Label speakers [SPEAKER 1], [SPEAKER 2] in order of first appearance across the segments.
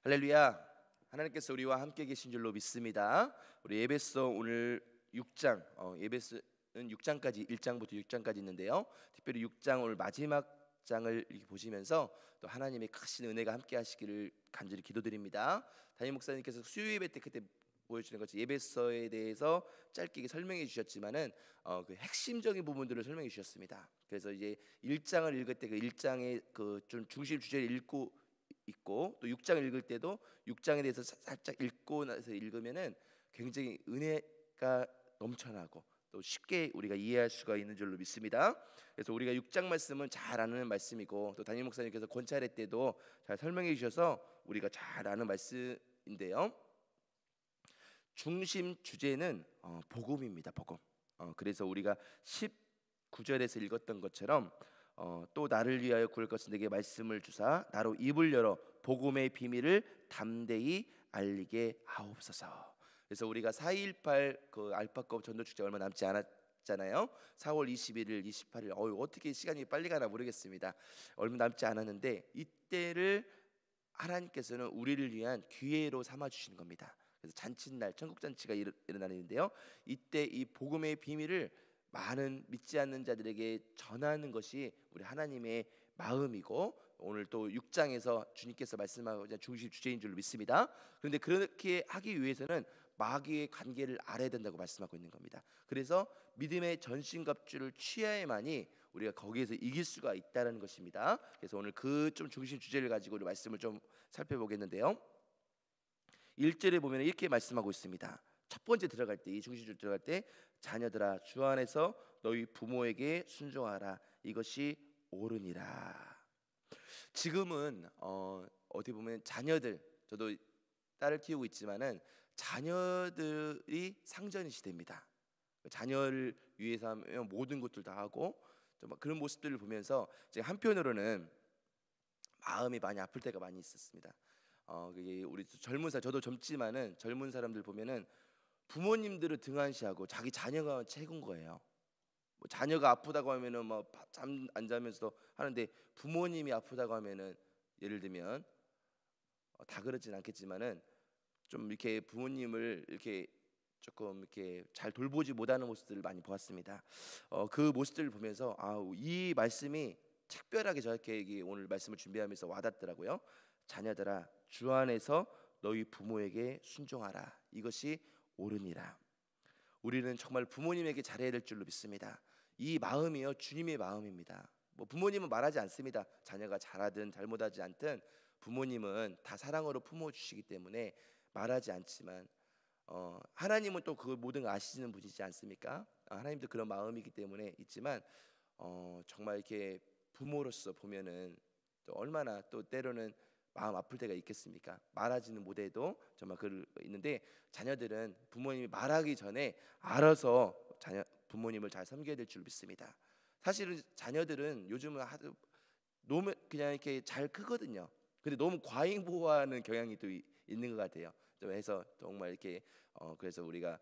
[SPEAKER 1] 할렐루야. 하나님께서 우리와 함께 계신 줄로 믿습니다. 우리 에베소 오늘 6장, 에베소는 6장까지 1장부터 6장까지 있는데요. 특별히 6장 오늘 마지막 장을 이렇게 보시면서 또 하나님의 크신 은혜가 함께 하시기를 간절히 기도드립니다. 담임 목사님께서 수요 예배 때 그때 보여주는 것이 에베소에 대해서 짧게 설명해 주셨지만은 그 핵심적인 부분들을 설명해 주셨습니다. 그래서 이제 1장을 읽을 때 그 1장의 그 좀 중심 주제를 읽고 있고 또 6장을 읽을 때도 6장에 대해서 살짝 읽고 나서 읽으면은 굉장히 은혜가 넘쳐나고 또 쉽게 우리가 이해할 수가 있는 줄로 믿습니다. 그래서 우리가 6장 말씀은 잘 아는 말씀이고 또 담임 목사님께서 권찰회 때도 잘 설명해 주셔서 우리가 잘 아는 말씀인데요. 중심 주제는 복음입니다. 복음. 그래서 우리가 19절에서 읽었던 것처럼 또 나를 위하여 구할 것은 내게 말씀을 주사 나로 입을 열어 복음의 비밀을 담대히 알리게 하옵소서. 그래서 우리가 4.18 그 알파컵 전도축제 얼마 남지 않았잖아요. 4월 21일, 28일. 어떻게 시간이 빨리 가나 모르겠습니다. 얼마 남지 않았는데 이때를 하나님께서는 우리를 위한 기회로 삼아 주시는 겁니다. 그래서 잔칫날, 천국 잔치가 일어나는데요. 이때 이 복음의 비밀을 많은 믿지 않는 자들에게 전하는 것이 우리 하나님의 마음이고 오늘 또 6장에서 주님께서 말씀하고자 중심 주제인 줄로 믿습니다. 그런데 그렇게 하기 위해서는 마귀의 관계를 알아야 된다고 말씀하고 있는 겁니다. 그래서 믿음의 전신갑주를 취해야만이 우리가 거기에서 이길 수가 있다는 것입니다. 그래서 오늘 그 좀 중심 주제를 가지고 우리 말씀을 좀 살펴보겠는데요. 1절에 보면 이렇게 말씀하고 있습니다. 첫 번째 들어갈 때, 이 중심줄 들어갈 때 자녀들아 주 안에서 너희 부모에게 순종하라. 이것이 옳으니라. 지금은 어떻게 보면 자녀들, 저도 딸을 키우고 있지만은 자녀들이 상전 시대입니다. 자녀를 위해서 하면 모든 것들 다 하고 그런 모습들을 보면서 제가 한편으로는 마음이 많이 아플 때가 많이 있었습니다. 우리 젊은 저도 젊지만은 젊은 사람들 보면은 부모님들을 등한시하고 자기 자녀가 최고인 거예요. 뭐 자녀가 아프다고 하면은 뭐 잠 안 자면서도 하는데 부모님이 아프다고 하면은 예를 들면 다 그렇진 않겠지만은 좀 이렇게 부모님을 이렇게 조금 이렇게 잘 돌보지 못하는 모습들을 많이 보았습니다. 그 모습들을 보면서 이 말씀이 특별하게 저에게 오늘 말씀을 준비하면서 와닿더라고요. 자녀들아 주 안에서 너희 부모에게 순종하라. 이것이 옳으니라. 우리는 정말 부모님에게 잘해야 될 줄로 믿습니다. 이 마음이요 주님의 마음입니다. 뭐 부모님은 말하지 않습니다. 자녀가 잘하든 잘못하지 않든 부모님은 다 사랑으로 품어주시기 때문에 말하지 않지만 하나님은 또 그 모든 걸 아시는 분이지 않습니까? 하나님도 그런 마음이기 때문에 있지만 정말 이렇게 부모로서 보면은 또 얼마나 또 때로는 마음 아플 때가 있겠습니까? 말하지는 못해도 정말 있는데 자녀들은 부모님이 말하기 전에 알아서 부모님을 잘 섬겨야 될 줄 믿습니다. 사실은 자녀들은 요즘은 너무 그냥 이렇게 잘 크거든요. 근데 너무 과잉 보호하는 경향이 또 있는 것 같아요. 그래서 정말 이렇게 그래서 우리가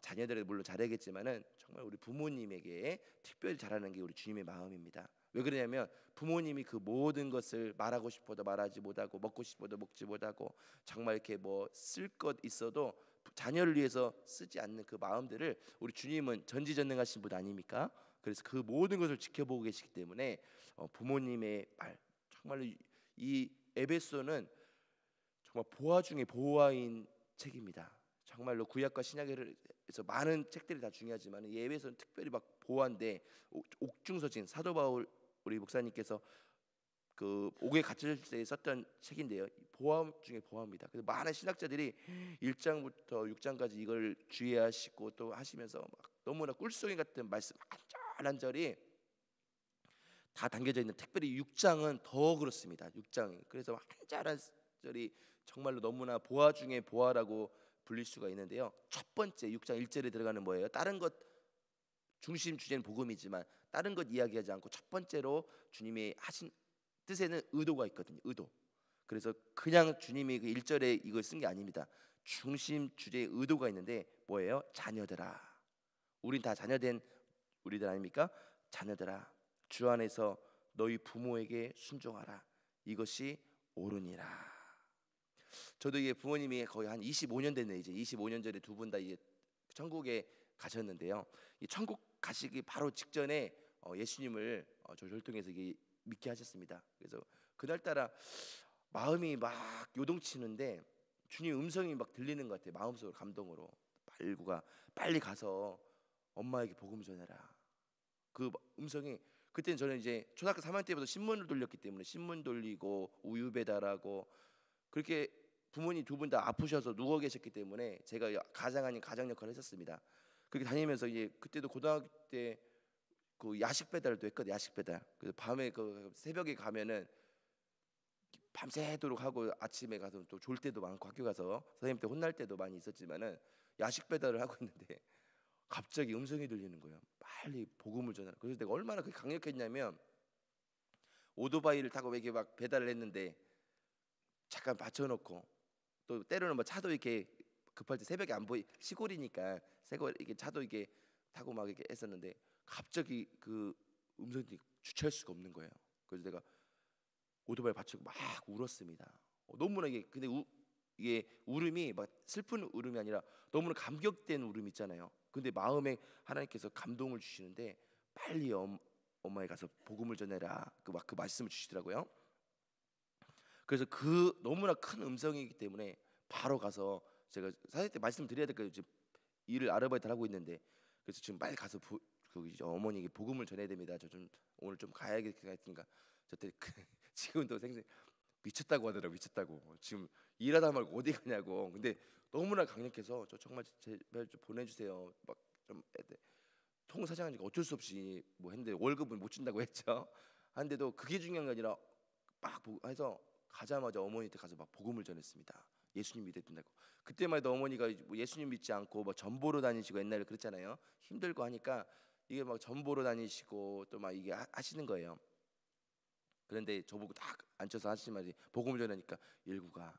[SPEAKER 1] 자녀들을 물론 잘하겠지만은 정말 우리 부모님에게 특별히 잘하는 게 우리 주님의 마음입니다. 왜 그러냐면 부모님이 그 모든 것을 말하고 싶어도 말하지 못하고 먹고 싶어도 먹지 못하고 정말 이렇게 뭐 쓸 것 있어도 자녀를 위해서 쓰지 않는 그 마음들을 우리 주님은 전지전능하신 분 아닙니까? 그래서 그 모든 것을 지켜보고 계시기 때문에 부모님의 말 정말로 이 에베소는 정말 보화 중에 보화인 책입니다. 정말로 구약과 신약에서 많은 책들이 다 중요하지만 이 에베소는 특별히 막 보화인데 옥중서신 사도 바울 우리 목사님께서 그 옥에 갇혔을 때 썼던 책인데요. 보화 중에 보화입니다. 그래서 많은 신학자들이 1장부터 6장까지 이걸 주의하시고 또 하시면서 막 너무나 꿀송이 같은 말씀 한 절 한 절이 다 담겨져 있는 특별히 6장은 더 그렇습니다. 6장 그래서 한 절 한 절이 정말로 너무나 보화 중에 보화라고 불릴 수가 있는데요. 첫 번째 6장 1절에 들어가는 뭐예요? 다른 것 중심 주제는 복음이지만 다른 것 이야기하지 않고 첫 번째로 주님이 하신 뜻에는 의도가 있거든요. 의도. 그래서 그냥 주님이 그 1절에 이걸 쓴 게 아닙니다. 중심 주제에 의도가 있는데 뭐예요? 자녀들아. 우린 다 자녀된 우리들 아닙니까? 자녀들아 주 안에서 너희 부모에게 순종하라. 이것이 옳으니라. 저도 이게 부모님이 거의 한 25년 됐네. 이제 25년 전에 두 분 다 이제 천국에 가셨는데요. 이 천국 가시기 바로 직전에 예수님을 저를 통해서 이게 믿게 하셨습니다. 그래서 그날따라 마음이 막 요동치는데 주님 음성이 막 들리는 것 같아요. 마음속으로 감동으로 발구가 빨리 가서 엄마에게 복음 전해라. 그 음성이 그때는 저는 이제 초등학교 3학년 때부터 신문을 돌렸기 때문에 신문 돌리고 우유 배달하고 그렇게 부모님 두 분 다 아프셔서 누워 계셨기 때문에 제가 가장 아닌 가장 역할을 했었습니다. 그렇게 다니면서 이제 그때도 고등학교 때 그 야식 배달도 했거든요. 야식 배달. 그래서 밤에 그 새벽에 가면은 밤새도록 하고 아침에 가서 또 졸 때도 많고 학교 가서 선생님 때 혼날 때도 많이 있었지만은 야식 배달을 하고 있는데 갑자기 음성이 들리는 거예요. 빨리 복음을 전하라. 그래서 내가 얼마나 그게 강력했냐면 오토바이를 타고 이렇게 막 배달을 했는데 잠깐 받쳐놓고 또 때로는 뭐 차도 이렇게 급할 때 새벽에 안 보이 시골이니까 새걸 이게 차도 이게 타고 막 이렇게 했었는데 갑자기 그 음성이 주체할 수가 없는 거예요. 그래서 내가 오토바이 받치고 막 울었습니다. 너무나 이게 근데 이게 울음이 막 슬픈 울음이 아니라 너무나 감격된 울음 있잖아요. 근데 마음에 하나님께서 감동을 주시는데 빨리 엄마에 가서 복음을 전해라. 그 말씀을 주시더라고요. 그래서 그 너무나 큰 음성이기 때문에 바로 가서 제가 사실 때 말씀드려야 될 거예요. 지금 일을 아르바이트를 하고 있는데 그래서 지금 빨리 가서 거기 어머니에게 복음을 전해야 됩니다. 저 좀 오늘 좀 가야겠으니까 저때 지금도 생생 미쳤다고 하더라고. 미쳤다고 지금 일하다 말고 어디 가냐고. 근데 너무나 강력해서 저 정말 제발 좀 보내주세요. 막 좀 통사장하니까 어쩔 수 없이 뭐 했는데 월급은 못 준다고 했죠. 한데도 그게 중요한 게 아니라 막 해서 가자마자 어머니한테 가서 막 복음을 전했습니다. 예수님 믿어야 된다고. 그때만 해도 어머니가 뭐 예수님 믿지 않고 뭐 전보로 다니시고 옛날에 그랬잖아요. 힘들고 하니까 이게 막 전보로 다니시고 또 막 이게 하시는 거예요. 그런데 저보고 딱 앉혀서 하시는 말이 복음을 전하니까 일구가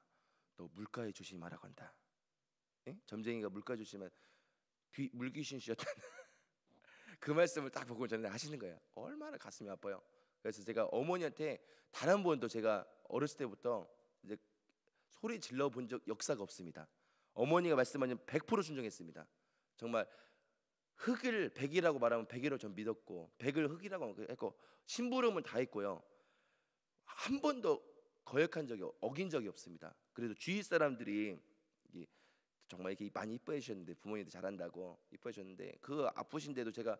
[SPEAKER 1] 너 물가에 조심하라고 한다. 예? 점쟁이가 물가 조심하면 물귀신 씌었다. 그 말씀을 딱 복음을 전해 하시는 거예요. 얼마나 가슴이 아파요. 그래서 제가 어머니한테 단 한 번도 제가 어렸을 때부터 이제 소리 질러 본 적 역사가 없습니다. 어머니가 말씀하면 100% 순종했습니다. 정말 흑을 백이라고 말하면 백이라고 전 믿었고 백을 흑이라고 했고 심부름은 다 했고요. 한 번도 거역한 적이 어긴 적이 없습니다. 그래도 주위 사람들이 정말 이렇게 많이 이뻐해 주셨는데 부모님도 잘한다고 이뻐해 주셨는데 그 아프신데도 제가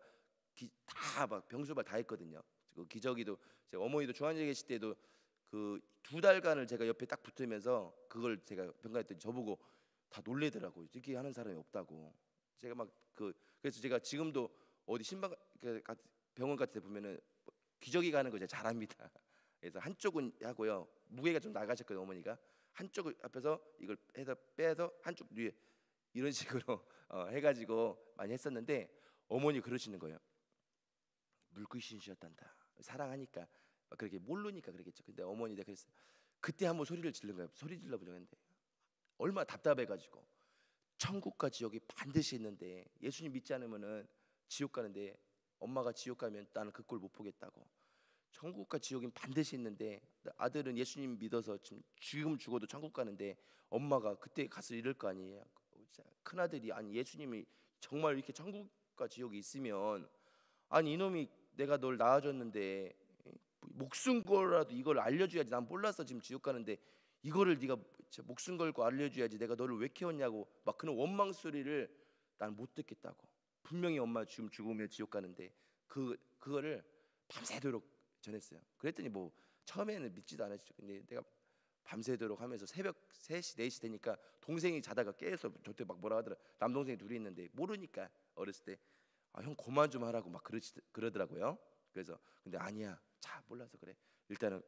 [SPEAKER 1] 다 막 병수발 다 했거든요. 그 기저귀도 제 어머니도 중환자에 계실 때도 그 2달간을 제가 옆에 딱 붙으면서 그걸 제가 병가했더니 저보고 다 놀래더라고요. 이렇게 하는 사람이 없다고. 제가 막 그래서 제가 지금도 어디 병원 같은 데 보면은 기저귀 가는 거 제가 잘합니다. 그래서 한쪽은 하고요. 무게가 좀 나가셨거든요. 어머니가 한쪽을 앞에서 이걸 해서 빼서 한쪽 뒤에 이런 식으로 해가지고 많이 했었는데 어머니 그러시는 거예요. 물귀신이셨단다. 사랑하니까 그렇게 모르니까 그러겠죠. 근데 어머니 내가 그랬어요. 그때 한번 소리를 지른 거예요. 소리 질러 본 적 있는데 얼마나 답답해가지고 천국과 지옥이 반드시 있는데 예수님 믿지 않으면은 지옥 가는데 엄마가 지옥 가면 나는 그 꼴 못 보겠다고. 천국과 지옥은 반드시 있는데 아들은 예수님 믿어서 지금 죽어도 천국 가는데 엄마가 그때 가서 이럴 거 아니에요. 큰 아들이 아니 예수님이 정말 이렇게 천국과 지옥이 있으면 아니 이놈이 내가 널 낳아줬는데 목숨 걸라도 이걸 알려줘야지. 난 몰라서 지금 지옥 가는데 이거를 네가 목숨 걸고 알려줘야지. 내가 너를 왜 키웠냐고 막 그런 원망 소리를 난 못 듣겠다고. 분명히 엄마 지금 죽으면 지옥 가는데 그거를 밤새도록 전했어요. 그랬더니 뭐 처음에는 믿지도 않았죠. 근데 내가 밤새도록 하면서 새벽 3시 4시 되니까 동생이 자다가 깨서 저한테 막 뭐라 하더라. 남동생이 둘이 있는데 모르니까 어렸을 때 형 그만 좀 하라고 막 그러더라고요. 그래서 근데 아니야. 자 몰라서 그래. 일단은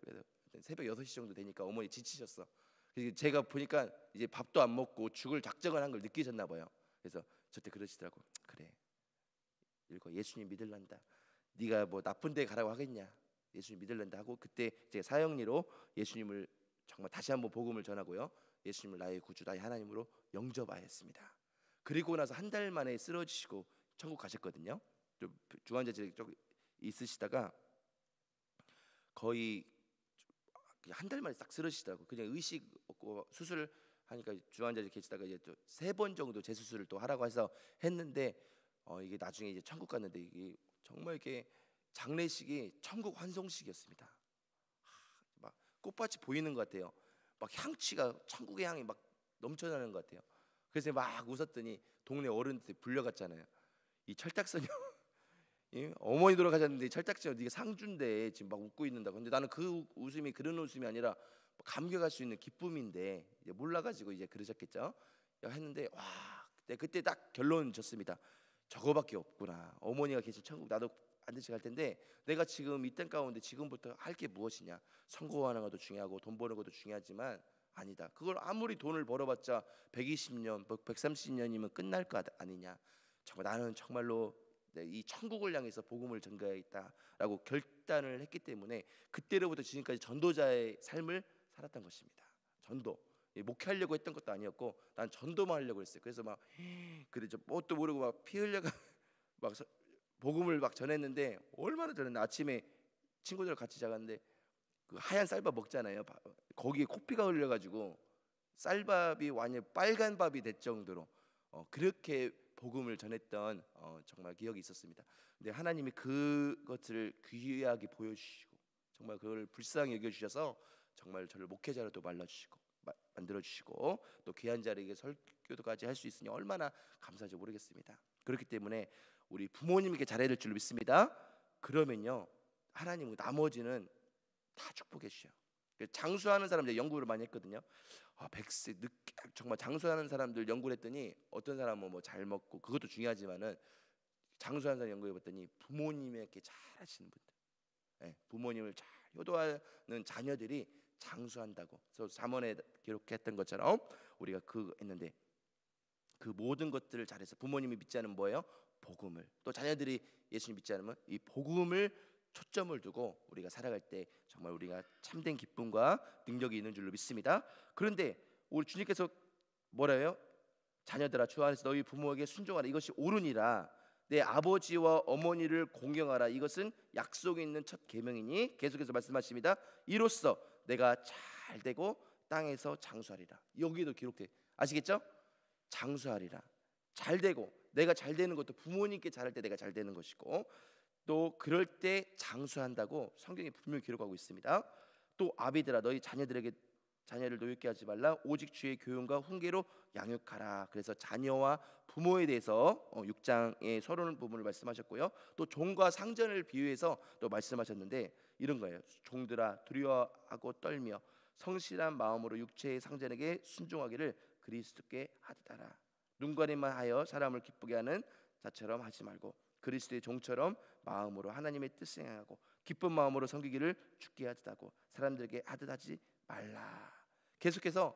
[SPEAKER 1] 새벽 6시 정도 되니까 어머니 지치셨어. 그래서 제가 보니까 이제 밥도 안 먹고 죽을 작정을 한 걸 느끼셨나 봐요. 그래서 저한테 그러시더라고. 그래. 읽어 예수님 믿을란다. 네가 뭐 나쁜 데 가라고 하겠냐. 예수님 믿을란다 하고 그때 제 사형리로 예수님을 정말 다시 한번 복음을 전하고요. 예수님을 나의 구주 나의 하나님으로 영접하였습니다. 그리고 나서 한 달 만에 쓰러지시고 천국 가셨거든요. 좀 중환자실에 좀 있으시다가 거의 한 달 만에 딱 쓰러지시더라고. 그냥 의식 없고 수술 하니까 중환자실 계시다가 이제 또 3번 정도 재수술을 또 하라고 해서 했는데 이게 나중에 이제 천국 갔는데 이게 정말 이렇게 장례식이 천국 환송식이었습니다. 막 꽃밭이 보이는 것 같아요. 막 향취가 천국의 향이 막 넘쳐나는 것 같아요. 그래서 막 웃었더니 동네 어른들 불려갔잖아요. 이 철딱선이 예? 어머니 돌아가셨는데 철딱선이 네가 상주인데 지금 막 웃고 있는다. 근데 나는 그 웃음이 그런 웃음이 아니라 감격할 수 있는 기쁨인데 이제 몰라가지고 이제 그러셨겠죠. 했는데 와 그때 딱 결론 졌습니다. 저거밖에 없구나. 어머니가 계신 천국 나도 반드시 갈 텐데 내가 지금 이 땅 가운데 지금부터 할 게 무엇이냐. 성공하는 것도 중요하고 돈 버는 것도 중요하지만 아니다. 그걸 아무리 돈을 벌어봤자 120년, 130년이면 끝날 것 아니냐. 정말 나는 정말로 이 천국을 향해서 복음을 전가했다라고 결단을 했기 때문에 그때로부터 지금까지 전도자의 삶을 살았던 것입니다. 전도. 목회하려고 했던 것도 아니었고 난 전도만 하려고 했어요. 그래서 막 그래서 뭣도 모르고 막 피 흘려가 막 복음을 막 전했는데 얼마나 전했나. 아침에 친구들 같이 자갔는데 그 하얀 쌀밥 먹잖아요. 거기에 코피가 흘려가지고 쌀밥이 완전 빨간 밥이 될 정도로 그렇게 복음을 전했던 정말 기억이 있었습니다. 근데 하나님이 그것을 귀하게 보여주시고 정말 그걸 불쌍히 여겨주셔서 정말 저를 목회자로 또 말라주시고 만들어주시고 또 귀한 자에게 설교도까지 할 수 있으니 얼마나 감사한지 모르겠습니다. 그렇기 때문에 우리 부모님에게 잘해야 될 줄 믿습니다. 그러면요 하나님은 나머지는 다 축복해 주셔요. 장수하는 사람들 연구를 많이 했거든요. 100세 늦게 정말 장수하는 사람들 연구를 했더니 어떤 사람은 뭐 잘 먹고 그것도 중요하지만은 장수하는 사람 연구해봤더니 부모님에게 잘하시는 분들, 부모님을 잘 효도하는 자녀들이 장수한다고. 그래서 잠언에 기록했던 것처럼 우리가 그 했는데 그 모든 것들을 잘해서 부모님이 믿지 않으면 뭐예요? 복음을. 또 자녀들이 예수님 믿지 않으면 이 복음을 초점을 두고 우리가 살아갈 때 정말 우리가 참된 기쁨과 능력이 있는 줄로 믿습니다. 그런데 우리 주님께서 뭐라 해요? 자녀들아 주 안에서 너희 부모에게 순종하라. 이것이 옳으니라. 내 아버지와 어머니를 공경하라. 이것은 약속이 있는 첫 계명이니 계속해서 말씀하십니다. 이로써 내가 잘 되고 땅에서 장수하리라. 여기도 기록돼. 아시겠죠? 장수하리라. 잘 되고 내가 잘 되는 것도 부모님께 잘할 때 내가 잘 되는 것이고 또 그럴 때 장수한다고 성경이 분명히 기록하고 있습니다. 또 아비들아 너희 자녀를 노엽게 하지 말라. 오직 주의 교훈과 훈계로 양육하라. 그래서 자녀와 부모에 대해서 6장의 서론 부분을 말씀하셨고요. 또 종과 상전을 비유해서 또 말씀하셨는데 이런 거예요. 종들아 두려워하고 떨며 성실한 마음으로 육체의 상전에게 순종하기를 그리스도께 하듯 하라. 눈가림만 하여 사람을 기쁘게 하는 자처럼 하지 말고 그리스도의 종처럼 마음으로 하나님의 뜻을 행하고 기쁜 마음으로 섬기기를 주께 하듯 하고 사람들에게 하듯 하지 말라. 계속해서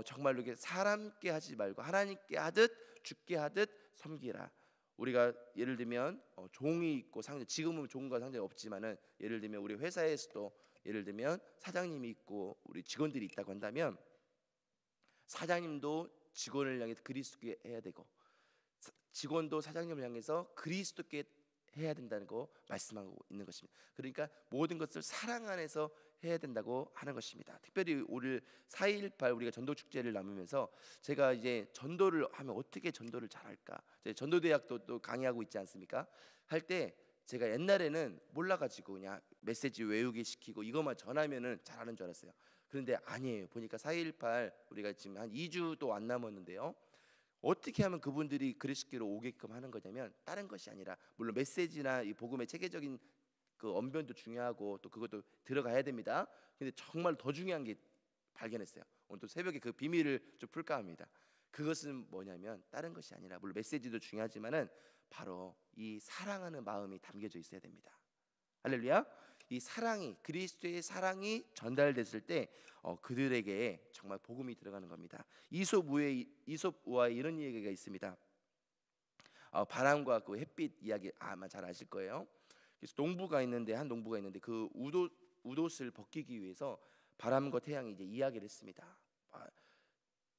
[SPEAKER 1] 정말로 이게 사람께 하지 말고 하나님께 하듯 주께 하듯 섬기라. 우리가 예를 들면 종이 있고 상전, 지금은 종과 상전이 없지만은 예를 들면 우리 회사에서도 예를 들면 사장님이 있고 우리 직원들이 있다고 한다면 사장님도 직원을 향해 그리스도께 해야 되고 직원도 사장님을 향해서 그리스도께 해야 된다는 거 말씀하고 있는 것입니다. 그러니까 모든 것을 사랑 안에서 해야 된다고 하는 것입니다. 특별히 오늘 4.18 우리가 전도 축제를 나누면서 제가 이제 전도를 하면 어떻게 전도를 잘할까? 전도대학도 또 강의하고 있지 않습니까? 할 때 제가 옛날에는 몰라가지고 그냥 메시지 외우게 시키고 이것만 전하면은 잘하는 줄 알았어요. 그런데 아니에요. 보니까 4.18 우리가 지금 한 2주도 안 남았는데요. 어떻게 하면 그분들이 그리스도로 오게끔 하는 거냐면 다른 것이 아니라 물론 메시지나 이 복음의 체계적인 그 언변도 중요하고 또 그것도 들어가야 됩니다. 근데 정말 더 중요한 게 발견했어요. 오늘 또 새벽에 그 비밀을 좀 풀까 합니다. 그것은 뭐냐면 다른 것이 아니라 물론 메시지도 중요하지만은 바로 이 사랑하는 마음이 담겨져 있어야 됩니다. 할렐루야. 이 사랑이 그리스도의 사랑이 전달됐을 때 그들에게 정말 복음이 들어가는 겁니다. 이솝우화에 이런 얘기가 있습니다. 바람과 그 햇빛 이야기 아마 잘 아실 거예요. 그래서 한 농부가 있는데 그 웃옷을 벗기기 위해서 바람과 태양이 이제 이야기를 했습니다.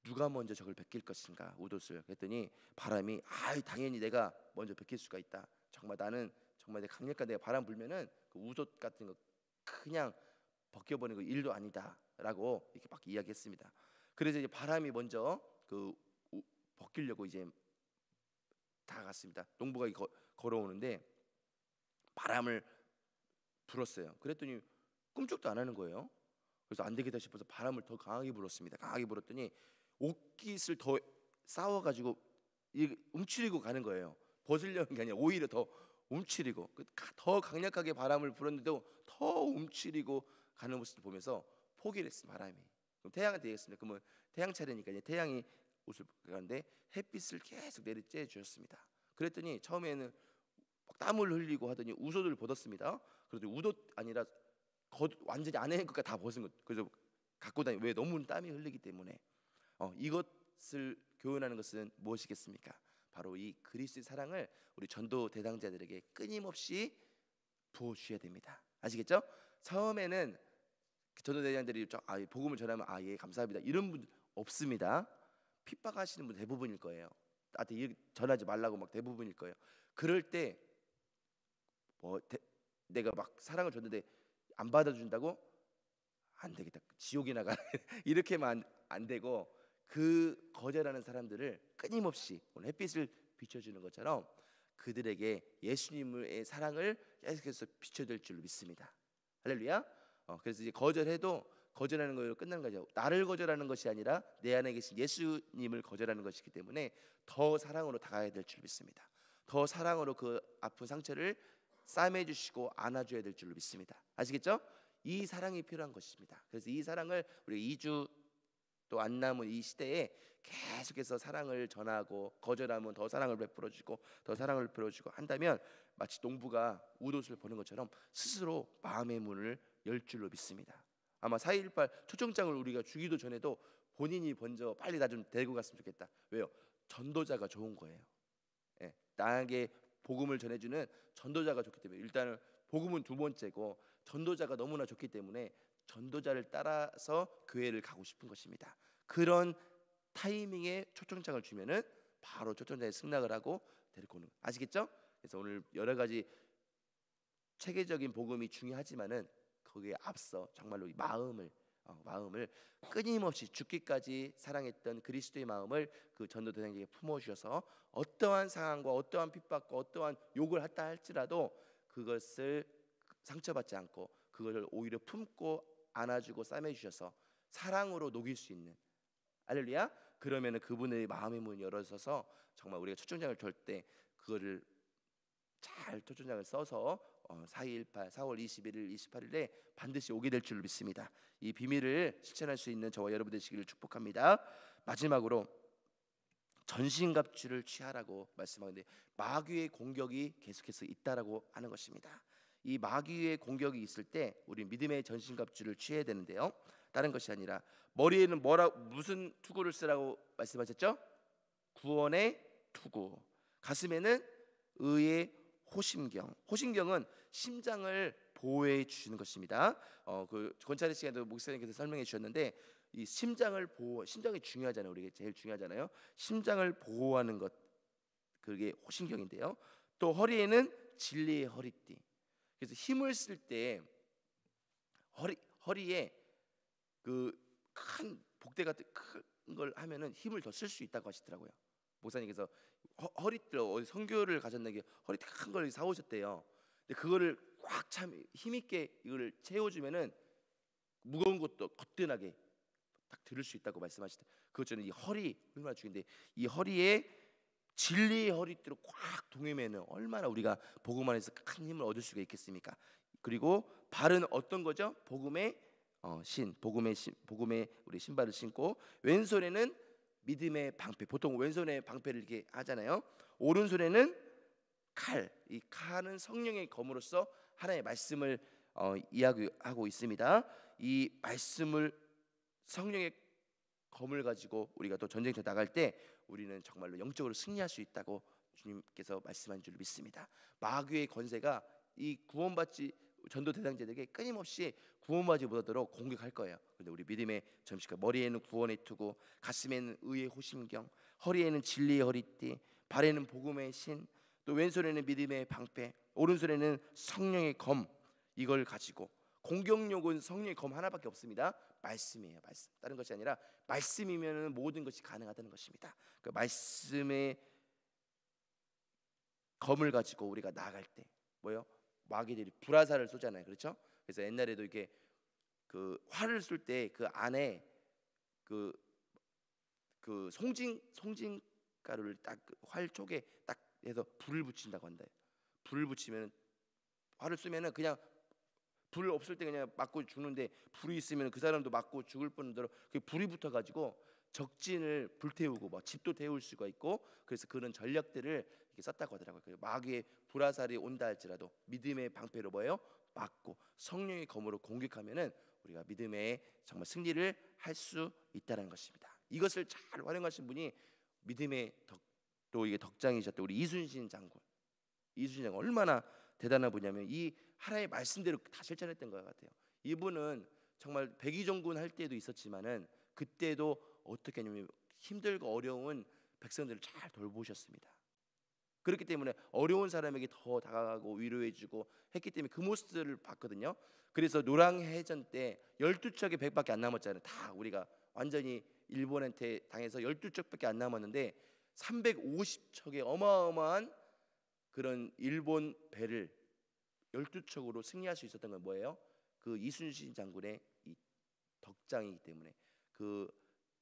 [SPEAKER 1] 누가 먼저 저걸 벗길 것인가 웃옷을. 그랬더니 바람이 당연히 내가 먼저 벗길 수가 있다. 정말 나는 정말 강력한 내가 바람 불면은 그 웃옷 같은 거 그냥 벗겨버리는 거 일도 아니다라고 이렇게 막 이야기했습니다. 그래서 이제 바람이 먼저 벗기려고 이제 다가갔습니다. 농부가 걸어오는데 바람을 불었어요. 그랬더니 꿈쩍도 안 하는 거예요. 그래서 안 되겠다 싶어서 바람을 더 강하게 불었습니다. 강하게 불었더니 옷깃을 더 싸워가지고 움츠리고 가는 거예요. 벗으려는 게 아니라 오히려 더 움츠리고, 더 강력하게 바람을 불었는데도 더 움츠리고 가는 모습을 보면서 포기를 했어요. 바람이. 그럼 태양은 되겠습니다. 그러면 태양 차례니까 이제 태양이 옷을 가는데 햇빛을 계속 내리쬐 주셨습니다. 그랬더니 처음에는 막 땀을 흘리고 하더니 웃옷을 벗었습니다. 그래도 웃옷 아니라 완전히 안에 있는 것까지 다 벗은 것. 그래서 갖고 다니. 왜? 너무 땀이 흘리기 때문에. 이것을 교훈하는 것은 무엇이겠습니까? 바로 이 그리스도의 사랑을 우리 전도 대상자들에게 끊임없이 부어 주셔야 됩니다. 아시겠죠? 처음에는 전도 대상자들이 복음을 전하면 예 감사합니다 이런 분 없습니다. 핍박하시는 분 대부분일 거예요. 나한테 전하지 말라고 막 대부분일 거예요. 그럴 때 내가 막 사랑을 줬는데 안 받아준다고? 안 되겠다. 지옥이나 가. 이렇게만 안 되고, 그 거절하는 사람들을 끊임없이 오늘 햇빛을 비춰주는 것처럼 그들에게 예수님의 사랑을 계속해서 비춰줄 줄 믿습니다. 할렐루야. 그래서 이제 거절하는 거로 끝나는 거죠. 나를 거절하는 것이 아니라 내 안에 계신 예수님을 거절하는 것이기 때문에 더 사랑으로 다가가야 될 줄 믿습니다. 더 사랑으로 그 아픈 상처를 싸매주시고 안아줘야 될 줄로 믿습니다. 아시겠죠? 이 사랑이 필요한 것입니다. 그래서 이 사랑을 우리 2주 또 안 남은 이 시대에 계속해서 사랑을 전하고, 거절하면 더 사랑을 베풀어주고 더 사랑을 베풀어주고 한다면 마치 농부가 웃옷을 보는 것처럼 스스로 마음의 문을 열 줄로 믿습니다. 아마 4.18 초청장을 우리가 주기도 전에도 본인이 먼저 빨리 나 좀 데리고 갔으면 좋겠다. 왜요? 전도자가 좋은 거예요. 나에게 복음을 전해주는 전도자가 좋기 때문에, 일단은 복음은 두 번째고 전도자가 너무나 좋기 때문에 전도자를 따라서 교회를 가고 싶은 것입니다. 그런 타이밍에 초청장을 주면은 바로 초청장에 승낙을 하고 데리고 오는, 아시겠죠? 그래서 오늘 여러 가지 체계적인 복음이 중요하지만은 거기에 앞서 정말로 이 마음을 끊임없이 죽기까지 사랑했던 그리스도의 마음을 그 전도 대상에게 품어주셔서 어떠한 상황과 어떠한 핍박과 어떠한 욕을 했다 할지라도 그것을 상처받지 않고 그것을 오히려 품고 안아주고 싸매주셔서 사랑으로 녹일 수 있는, 할렐루야. 그러면은 그분의 마음의 문이 열어져서 정말 우리가 초청장을 줄 때 그거를 잘 초청장을 써서 4.18 4월 21일 28일에 반드시 오게 될 줄 믿습니다. 이 비밀을 실천할 수 있는 저와 여러분 되시기를 축복합니다. 마지막으로 전신갑주를 취하라고 말씀하는데, 마귀의 공격이 계속해서 있다라고 하는 것입니다. 이 마귀의 공격이 있을 때 우리 믿음의 전신갑주를 취해야 되는데요, 다른 것이 아니라 머리에는 무슨 투구를 쓰라고 말씀하셨죠? 구원의 투구. 가슴에는 의의 호심경. 호심경은 심장을 보호해 주시는 것입니다. 그 권찰의 시간에도 목사님께서 설명해 주셨는데, 이 심장이 중요하잖아요. 우리가 제일 중요하잖아요. 심장을 보호하는 것, 그게 호심경인데요. 또 허리에는 진리의 허리띠. 그래서 힘을 쓸 때 허리에 그 큰 복대 같은 큰 걸 하면은 힘을 더 쓸 수 있다고 하시더라고요. 목사님께서 허리띠 어디 선교를 가셨는데 허리띠 큰 걸 사오셨대요. 근데 그거를 꽉 참 힘있게 이거를 채워주면은 무거운 것도 거뜬하게 딱 들을 수 있다고 말씀하시더라고요. 그것처럼 이 허리 얼마나 중요한데, 이 허리에 진리의 허리띠로 꽉 동이면은 얼마나 우리가 복음 안에서 큰 힘을 얻을 수가 있겠습니까? 그리고 발은 어떤 거죠? 복음의 복음의 우리 신발을 신고, 왼손에는 믿음의 방패. 보통 왼손에 방패를 이렇게 하잖아요. 오른손에는 칼. 이 칼은 성령의 검으로서 하나님의 말씀을 이야기하고 있습니다. 이 말씀을, 성령의 검을 가지고 우리가 또 전쟁터 나갈 때 우리는 정말로 영적으로 승리할 수 있다고 주님께서 말씀한 줄 믿습니다. 마귀의 권세가 이 구원받지 전도 대상자들에게 끊임없이 구원받지 못하도록 공격할 거예요. 그런데 우리 믿음의 점심과 머리에는 구원의 투구, 가슴에는 의의 호심경, 허리에는 진리의 허리띠, 발에는 복음의 신, 또 왼손에는 믿음의 방패, 오른손에는 성령의 검, 이걸 가지고, 공격력은 성령의 검 하나밖에 없습니다. 말씀이에요. 말씀. 다른 것이 아니라 말씀이면 모든 것이 가능하다는 것입니다. 그 말씀의 검을 가지고 우리가 나아갈 때 뭐요? 마귀들이 불화살을 쏘잖아요. 그렇죠? 그래서 옛날에도 이게 그 활을 쏠 때 그 안에 그 송진가루를 딱 활 쪽에 딱 해서 불을 붙인다고 한다. 불을 붙이면 활을 쏘면은 그냥 불 없을 때 그냥 맞고 죽는데 불이 있으면 그 사람도 맞고 죽을 뿐더러 그 불이 붙어가지고 적진을 불태우고 뭐 집도 태울 수가 있고 그래서 그런 전략들을 이렇게 썼다고 하더라고요. 그 마귀의 불화살이 온다 할지라도 믿음의 방패로 뭐예요? 막고 성령의 검으로 공격하면은 우리가 믿음의 정말 승리를 할 수 있다는 것입니다. 이것을 잘 활용하신 분이 믿음의 또 이게 덕장이셨던 우리 이순신 장군. 이순신 장군 얼마나 대단한 분이냐면 이 하나님의 말씀대로 다 실천했던 것 같아요. 이분은 정말 백의종군 할 때도 있었지만은 그때도 어떻게 하냐면 힘들고 어려운 백성들을 잘 돌보셨습니다. 그렇기 때문에 어려운 사람에게 더 다가가고 위로해주고 했기 때문에 그 모습들을 봤거든요. 그래서 노랑해전 때 12척의 백밖에 안 남았잖아요. 다 우리가 완전히 일본한테 당해서 12척밖에 안 남았는데 350척의 어마어마한 그런 일본 배를 12척으로 승리할 수 있었던 건 뭐예요? 그 이순신 장군의 이 덕장이기 때문에 그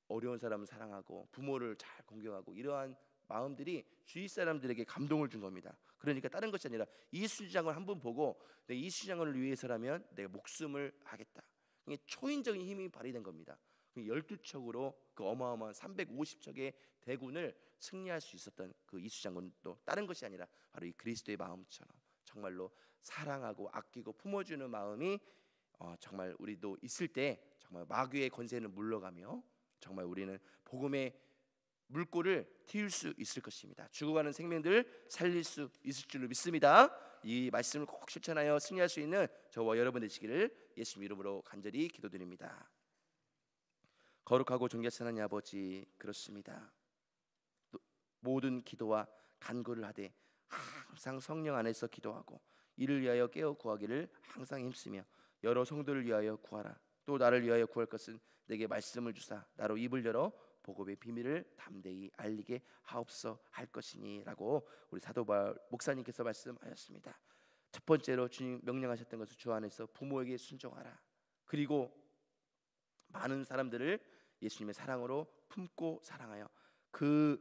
[SPEAKER 1] 어려운 사람을 사랑하고 부모를 잘 공경하고 이러한 마음들이 주위 사람들에게 감동을 준 겁니다. 그러니까 다른 것이 아니라 이순신 장군을 한번 보고 내 이순신 장군을 위해서라면 내가 목숨을 하겠다. 이게 초인적인 힘이 발휘된 겁니다. 12척으로 그 어마어마한 350척의 대군을 승리할 수 있었던 그 이순신 장군도 다른 것이 아니라 바로 이 그리스도의 마음처럼 정말로 사랑하고 아끼고 품어주는 마음이 정말 우리도 있을 때 정말 마귀의 권세는 물러가며 정말 우리는 복음의 물꼬를 틔울 수 있을 것입니다. 죽어가는 생명들 살릴 수 있을 줄로 믿습니다. 이 말씀을 꼭 실천하여 승리할 수 있는 저와 여러분 되시기를 예수님 이름으로 간절히 기도드립니다. 거룩하고 존귀하신 하나님 아버지, 그렇습니다. 모든 기도와 간구를 하되 항상 성령 안에서 기도하고 이를 위하여 깨어 구하기를 항상 힘쓰며 여러 성도를 위하여 구하라. 또 나를 위하여 구할 것은 내게 말씀을 주사 나로 입을 열어 복음의 비밀을 담대히 알리게 하옵소 할 것이니라고 우리 사도 바울 목사님께서 말씀하셨습니다. 첫 번째로 주님 명령하셨던 것은 주 안에서 부모에게 순종하라. 그리고 많은 사람들을 예수님의 사랑으로 품고 사랑하여 그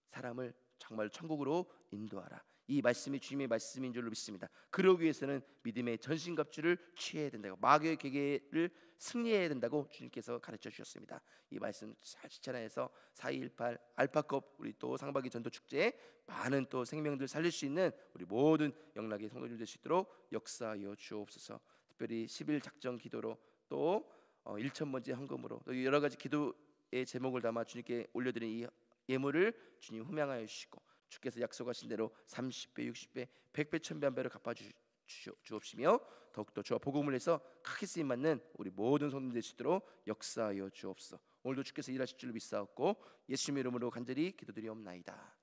[SPEAKER 1] 사람을 정말 천국으로 인도하라. 이 말씀이 주님의 말씀인 줄로 믿습니다. 그러기 위해서는 믿음의 전신갑주를 취해야 된다고, 마귀의 계계를 승리해야 된다고 주님께서 가르쳐 주셨습니다. 이 말씀 잘 실천해서 4218 알파컵 우리 또 상반기 전도 축제에 많은 또 생명들 살릴 수 있는 우리 모든 영락의 성도들 될 수 있도록 역사하여 주옵소서. 특별히 10일 작정 기도로 또 1,000번째 헌금으로 또 여러 가지 기도의 제목을 담아 주님께 올려드린 이 예물을 주님 흠양하여 주시고 주께서 약속하신 대로 30배, 60배, 100배, 1000배, 1000배로 갚아주옵시며 더욱더 주와 복음을 해서 크게 쓰임받는 우리 모든 성도들 될 수 있도록 역사하여 주옵소서. 오늘도 주께서 일하실 줄로 믿사옵고 예수님의 이름으로 간절히 기도드리옵나이다.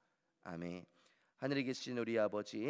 [SPEAKER 1] 아멘. 하늘에 계신 우리 아버지,